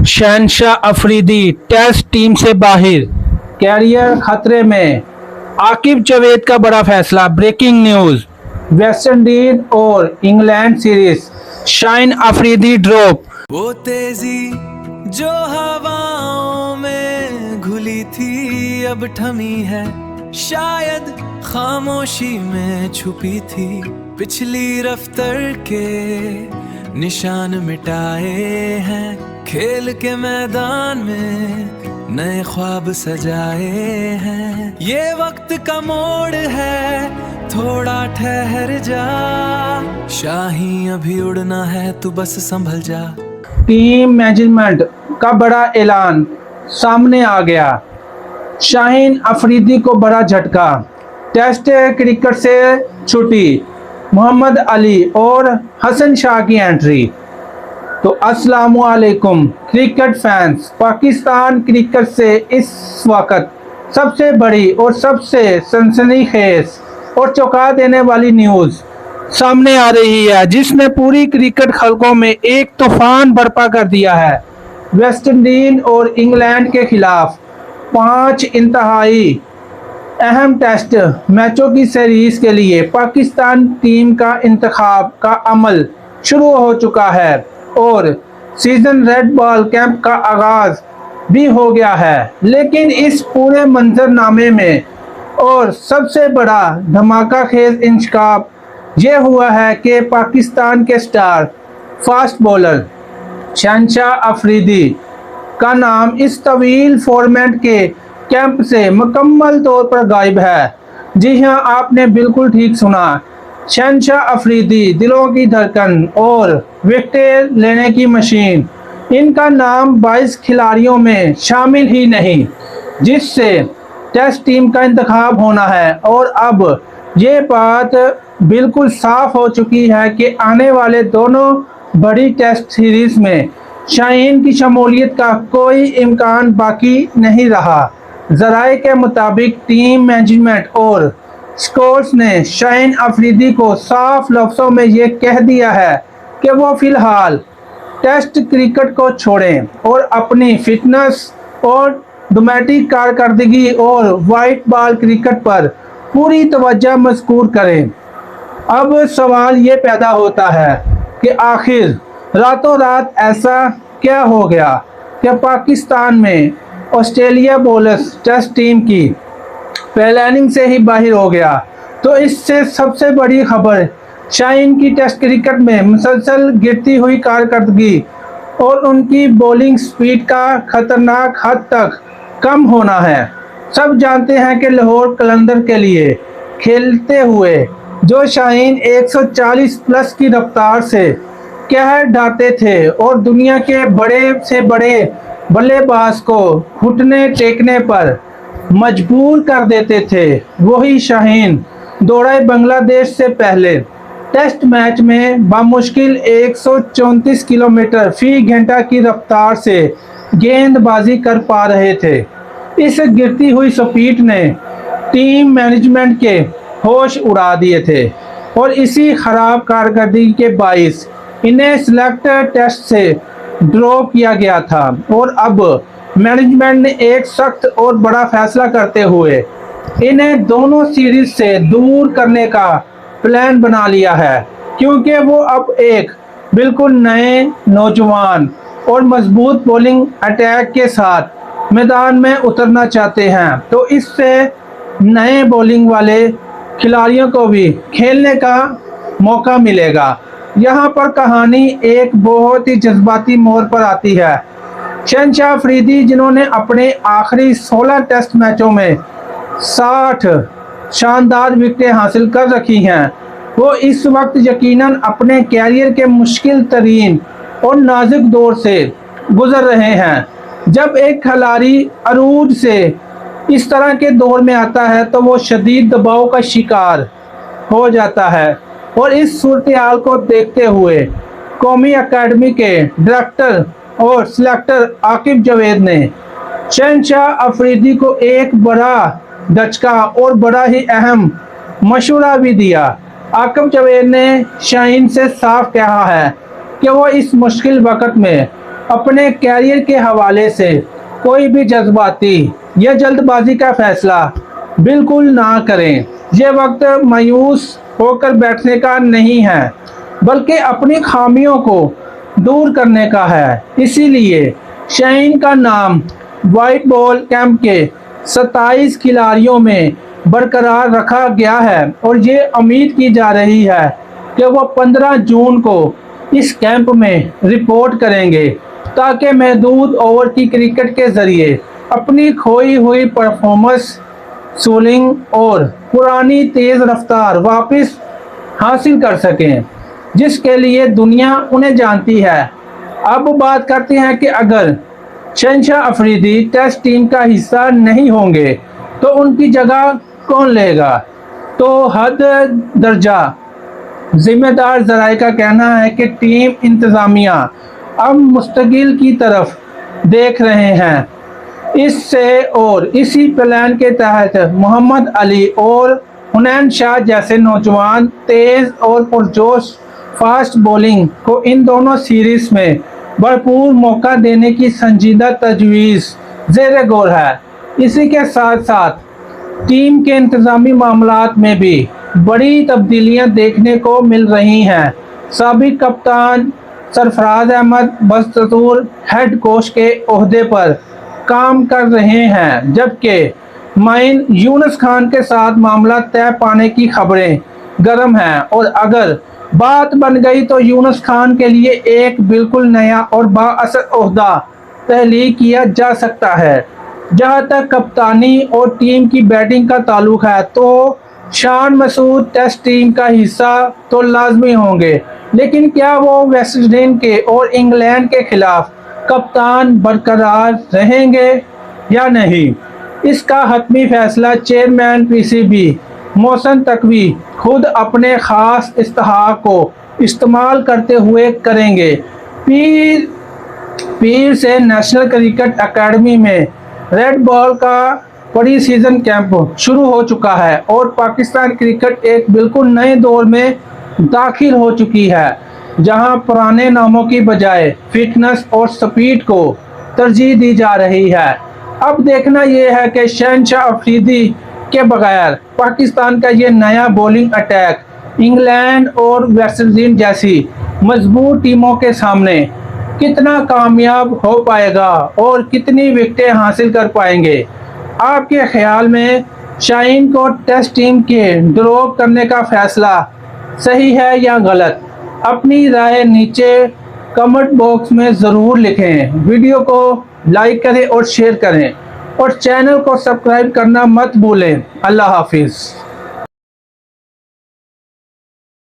शहनशाह Afridi test team से बाहर, कैरियर खतरे में। आकिब जावेद का बड़ा फैसला। Breaking news. वेस्ट इंडीज और England series, Shaheen Afridi drop. वो तेजी जो हवाओं में घुली थी अब थमी है, शायद खामोशी में छुपी थी, पिछली रफ्तार के निशान मिटाए हैं, खेल के मैदान में नए ख्वाब सजाए हैं। ये वक्त का मोड़ है, थोड़ा ठहर जा, शाही अभी उड़ना है, तू बस संभल जा। टीम मैनेजमेंट का बड़ा ऐलान सामने आ गया। शाहीन अफरीदी को बड़ा झटका, टेस्ट क्रिकेट से छुट्टी, मोहम्मद अली और हसन शाह की एंट्री। तो अस्सलामु अलैकुम क्रिकेट फैंस। पाकिस्तान क्रिकेट से इस वक्त सबसे बड़ी और सबसे सनसनीखेज और चौंका देने वाली न्यूज़ सामने आ रही है, जिसने पूरी क्रिकेट खलकों में एक तूफान बर्पा कर दिया है। वेस्ट इंडीज और इंग्लैंड के खिलाफ 5 इंतहाई अहम टेस्ट मैचों की सीरीज के लिए पाकिस्तान टीम का इंतखाब का अमल शुरू हो चुका है और सीजन रेड बॉल कैंप का आगाज भी हो गया है। लेकिन इस पूरे मंजरनामे में और सबसे बड़ा धमाका खेज इंतखाब ये हुआ है कि पाकिस्तान के स्टार फास्ट बॉलर शहनशाह अफरीदी का नाम इस तवील फॉर्मेट के कैंप से मुकम्मल तौर पर गायब है। जी हाँ, आपने बिल्कुल ठीक सुना। शहनशाह अफरीदी दिलों की धड़कन और विकेट लेने की मशीन, इनका नाम 22 खिलाड़ियों में शामिल ही नहीं जिससे टेस्ट टीम का इंतखाब होना है। और अब ये बात बिल्कुल साफ हो चुकी है कि आने वाले दोनों बड़ी टेस्ट सीरीज में शाहीन की शमूलियत का कोई इम्कान बाकी नहीं रहा। ज़राए के मुताबिक टीम मैनेजमेंट और स्कोर्स ने शाहीन अफरीदी को साफ लफ्ज़ों में ये कह दिया है कि वो फ़िलहाल टेस्ट क्रिकेट को छोड़ें और अपनी फिटनेस और डोमेस्टिक कारकर्दगी और वाइट बॉल क्रिकेट पर पूरी तवज्जो मज़कूर करें। अब सवाल ये पैदा होता है कि आखिर रातों रात ऐसा क्या हो गया कि पाकिस्तान में ऑस्ट्रेलिया बॉलर्स टेस्ट टीम की प्लानिंग से ही बाहर हो गया। तो इससे सबसे बड़ी खबर शाहीन की टेस्ट क्रिकेट में मुसलसल गिरती हुई कारकर्दगी और उनकी बॉलिंग स्पीड का खतरनाक हद तक कम होना है। सब जानते हैं कि लाहौर कलंदर के लिए खेलते हुए जो शाहीन 140 प्लस की रफ्तार से कहर ढाते थे और दुनिया के बड़े से बड़े बल्लेबाज को घुटने टेकने पर मजबूर कर देते थे, वही शाहीन दौड़े बांग्लादेश से पहले टेस्ट मैच में बामुश्किल 134 किलोमीटर फी घंटा की रफ्तार से गेंदबाजी कर पा रहे थे। इस गिरती हुई स्पीड ने टीम मैनेजमेंट के होश उड़ा दिए थे और इसी खराब कारकर्दगी के बाइस इन्हें सिलेक्ट टेस्ट से ड्रॉप किया गया था। और अब मैनेजमेंट ने एक सख्त और बड़ा फैसला करते हुए इन्हें दोनों सीरीज से दूर करने का प्लान बना लिया है, क्योंकि वो अब एक बिल्कुल नए नौजवान और मजबूत बॉलिंग अटैक के साथ मैदान में उतरना चाहते हैं। तो इससे नए बॉलिंग वाले खिलाड़ियों को भी खेलने का मौका मिलेगा। यहाँ पर कहानी एक बहुत ही जज्बाती मोड़ पर आती है। शहनशाह अफरीदी, जिन्होंने अपने आखिरी 16 टेस्ट मैचों में 60 शानदार विकेटें हासिल कर रखी हैं, वो इस वक्त यकीनन अपने कैरियर के मुश्किल तरीन और नाजुक दौर से गुजर रहे हैं। जब एक खिलाड़ी अरूज से इस तरह के दौर में आता है तो वो शदीद दबाव का शिकार हो जाता है। और इस सूरत हाल को देखते हुए कौमी अकेडमी के डायरेक्टर और सिलेक्टर आकिब जावेद ने शहनशाह अफरीदी को एक बड़ा धचका और बड़ा ही अहम मशवरा भी दिया। आकिब जावेद ने शाहीन से साफ कहा है कि वो इस मुश्किल वक्त में अपने कैरियर के हवाले से कोई भी जज्बाती या जल्दबाजी का फैसला बिल्कुल ना करें। ये वक्त मायूस होकर बैठने का नहीं है, बल्कि अपनी खामियों को दूर करने का है। इसीलिए शाहीन का नाम वाइट बॉल कैंप के 27 खिलाड़ियों में बरकरार रखा गया है और ये उम्मीद की जा रही है कि वो 15 जून को इस कैंप में रिपोर्ट करेंगे, ताकि महदूद ओवर की क्रिकेट के ज़रिए अपनी खोई हुई परफॉर्मेंस, स्विंग और पुरानी तेज़ रफ्तार वापस हासिल कर सकें, जिसके लिए दुनिया उन्हें जानती है। अब बात करते हैं कि अगर शहनशाह अफरीदी टेस्ट टीम का हिस्सा नहीं होंगे तो उनकी जगह कौन लेगा। तो हद दर्जा जिम्मेदार ज़राए का कहना है कि टीम इंतज़ामिया अब मुस्तकिल की तरफ देख रहे हैं। इससे और इसी प्लान के तहत मोहम्मद अली और हुनैन शाह जैसे नौजवान तेज़ और पुरजोश फास्ट बॉलिंग को इन दोनों सीरीज़ में भरपूर मौका देने की संजीदा तजवीज़ ज़ेर गौर है। इसी के साथ साथ टीम के इंतज़ामी मामलात में भी बड़ी तब्दीलियां देखने को मिल रही हैं। साबिक कप्तान सरफराज अहमद बस्तूर हेड कोच के ओहदे पर काम कर रहे हैं, जबकि माइन यूनुस खान के साथ मामला तय पाने की खबरें गर्म हैं और अगर बात बन गई तो यूनुस खान के लिए एक बिल्कुल नया और बाअसर ओहदा तहलीक किया जा सकता है। जहां तक कप्तानी और टीम की बैटिंग का ताल्लुक है तो शान मसूद टेस्ट टीम का हिस्सा तो लाजमी होंगे, लेकिन क्या वो वेस्ट इंडीज के और इंग्लैंड के खिलाफ कप्तान बरकरार रहेंगे या नहीं, इसका हतमी फैसला चेयरमैन पीसीबी मोहसिन तक़वी खुद अपने ख़ास इस्तेहाक को इस्तेमाल करते हुए करेंगे। पीर से नेशनल क्रिकेट अकेडमी में रेड बॉल का प्री सीजन कैंप शुरू हो चुका है और पाकिस्तान क्रिकेट एक बिल्कुल नए दौर में दाखिल हो चुकी है, जहां पुराने नामों की बजाय फिटनेस और स्पीड को तरजीह दी जा रही है। अब देखना यह है कि शहनशाह अफरीदी के बगैर पाकिस्तान का ये नया बॉलिंग अटैक इंग्लैंड और वेस्ट इंडीज जैसी मजबूत टीमों के सामने कितना कामयाब हो पाएगा और कितनी विकेटें हासिल कर पाएंगे। आपके ख्याल में शाहीन को टेस्ट टीम के ड्रॉप करने का फैसला सही है या गलत? अपनी राय नीचे कमेंट बॉक्स में ज़रूर लिखें। वीडियो को लाइक करें और शेयर करें और चैनल को सब्सक्राइब करना मत भूलें। अल्लाह हाफिज़।